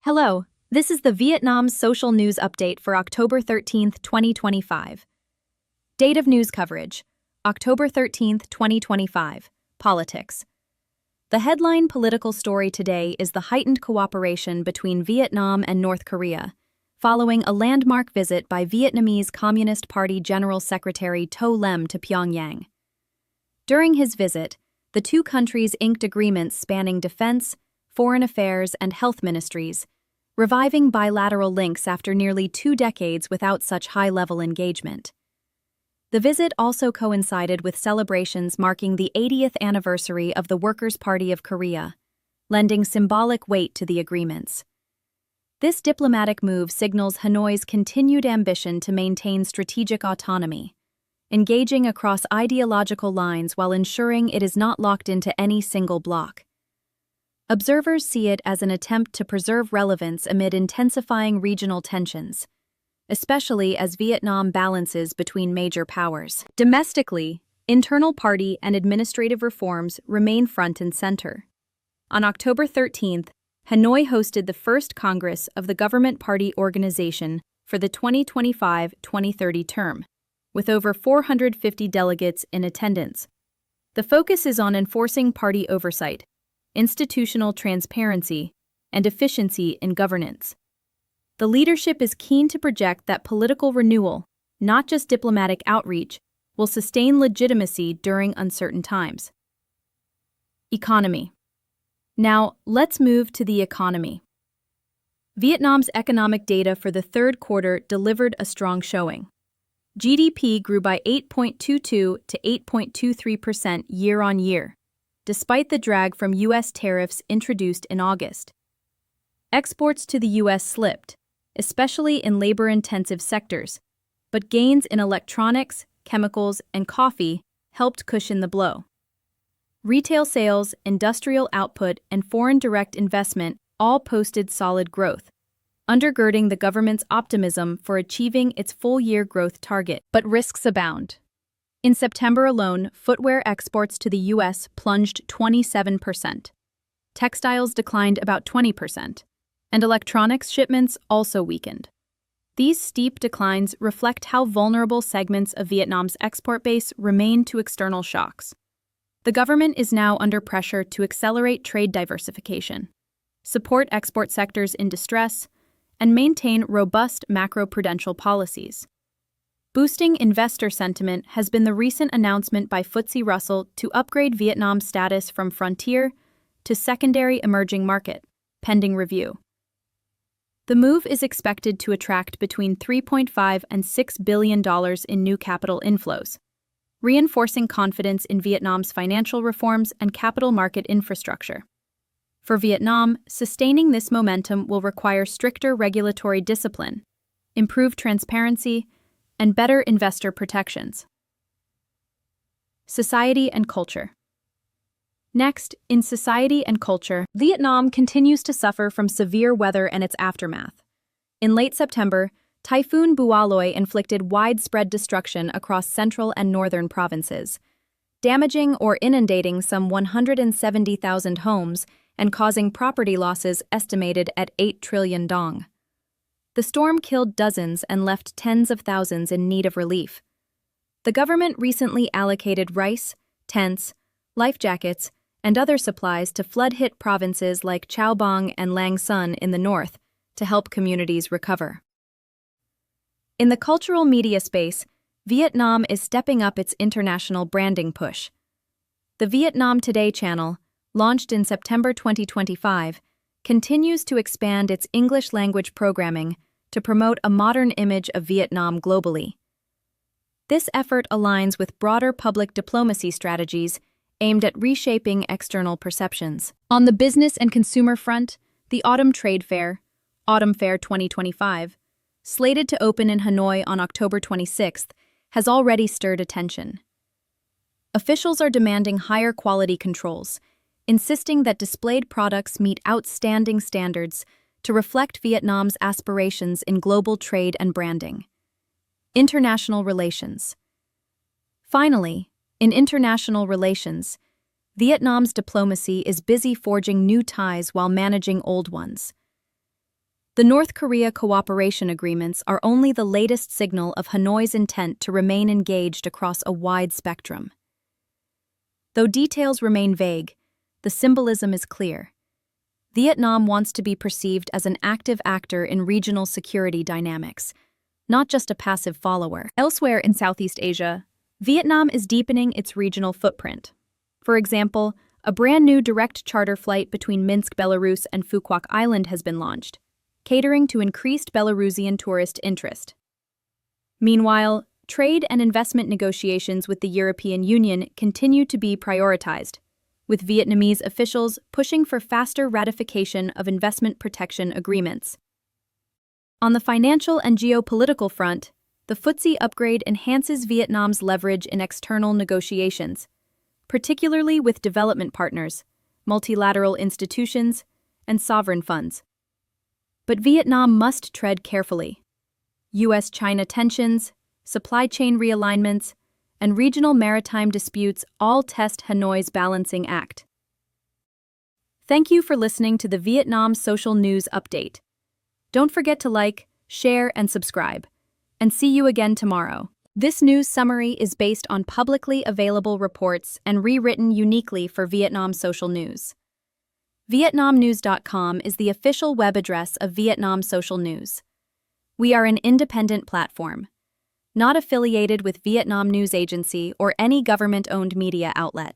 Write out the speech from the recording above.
Hello, this is the Vietnam Social News Update for October 13th, 2025. Date of news coverage, October 13th, 2025. Politics. The headline political story today is the heightened cooperation between Vietnam and North Korea, following a landmark visit by Vietnamese Communist Party General Secretary To Lem to Pyongyang. During his visit, the two countries inked agreements spanning defense, foreign affairs, and health ministries, reviving bilateral links after nearly 2 decades without such high-level engagement. The visit also coincided with celebrations marking the 80th anniversary of the Workers' Party of Korea, lending symbolic weight to the agreements. This diplomatic move signals Hanoi's continued ambition to maintain strategic autonomy, engaging across ideological lines while ensuring it is not locked into any single bloc. Observers see it as an attempt to preserve relevance amid intensifying regional tensions, especially as Vietnam balances between major powers. Domestically, internal party and administrative reforms remain front and center. On October 13th, Hanoi hosted the first Congress of the Government Party Organization for the 2025-2030 term, with over 450 delegates in attendance. The focus is on enforcing party oversight, institutional transparency, and efficiency in governance. The leadership is keen to project that political renewal, not just diplomatic outreach, will sustain legitimacy during uncertain times. Economy. Now, let's move to the economy. Vietnam's economic data for the third quarter delivered a strong showing. GDP grew by 8.22 to 8.23% year-on-year, despite the drag from U.S. tariffs introduced in August. Exports to the U.S. slipped, especially in labor-intensive sectors, but gains in electronics, chemicals, and coffee helped cushion the blow. Retail sales, industrial output, and foreign direct investment all posted solid growth, undergirding the government's optimism for achieving its full-year growth target. But risks abound. In September alone, footwear exports to the U.S. plunged 27%. Textiles declined about 20%, and electronics shipments also weakened. These steep declines reflect how vulnerable segments of Vietnam's export base remain to external shocks. The government is now under pressure to accelerate trade diversification, support export sectors in distress, and maintain robust macroprudential policies. Boosting investor sentiment has been the recent announcement by FTSE Russell to upgrade Vietnam's status from frontier to secondary emerging market, pending review. The move is expected to attract between $3.5 and $6 billion in new capital inflows, reinforcing confidence in Vietnam's financial reforms and capital market infrastructure. For Vietnam, sustaining this momentum will require stricter regulatory discipline, improved transparency, and better investor protections. Society and culture. Next, in society and culture, Vietnam continues to suffer from severe weather and its aftermath. In late September, Typhoon Bualoi inflicted widespread destruction across central and northern provinces, damaging or inundating some 170,000 homes and causing property losses estimated at 8 trillion dong. The storm killed dozens and left tens of thousands in need of relief. The government recently allocated rice, tents, life jackets, and other supplies to flood-hit provinces like Chao Bang and Lang Son in the north to help communities recover. In the cultural media space, Vietnam is stepping up its international branding push. The Vietnam Today channel, launched in September 2025, continues to expand its English-language programming to promote a modern image of Vietnam globally. This effort aligns with broader public diplomacy strategies aimed at reshaping external perceptions. On the business and consumer front, the Autumn Trade Fair, Autumn Fair 2025, slated to open in Hanoi on October 26th, has already stirred attention. Officials are demanding higher quality controls, insisting that displayed products meet outstanding standards to reflect Vietnam's aspirations in global trade and branding. International relations. Finally, in international relations, Vietnam's diplomacy is busy forging new ties while managing old ones. The North Korea cooperation agreements are only the latest signal of Hanoi's intent to remain engaged across a wide spectrum. Though details remain vague, the symbolism is clear. Vietnam wants to be perceived as an active actor in regional security dynamics, not just a passive follower. Elsewhere in Southeast Asia, Vietnam is deepening its regional footprint. For example, a brand new direct charter flight between Minsk, Belarus, and Phu Quoc Island has been launched, catering to increased Belarusian tourist interest. Meanwhile, trade and investment negotiations with the European Union continue to be prioritized, with Vietnamese officials pushing for faster ratification of investment protection agreements. On the financial and geopolitical front, the FTSE upgrade enhances Vietnam's leverage in external negotiations, particularly with development partners, multilateral institutions, and sovereign funds. But Vietnam must tread carefully. US-China tensions, supply chain realignments, and regional maritime disputes all test Hanoi's balancing act. Thank you for listening to the Vietnam Social News Update. Don't forget to like, share, and subscribe. And see you again tomorrow. This news summary is based on publicly available reports and rewritten uniquely for Vietnam Social News. VietnamNews.com is the official web address of Vietnam Social News. We are an independent platform, not affiliated with Vietnam News Agency or any government-owned media outlet.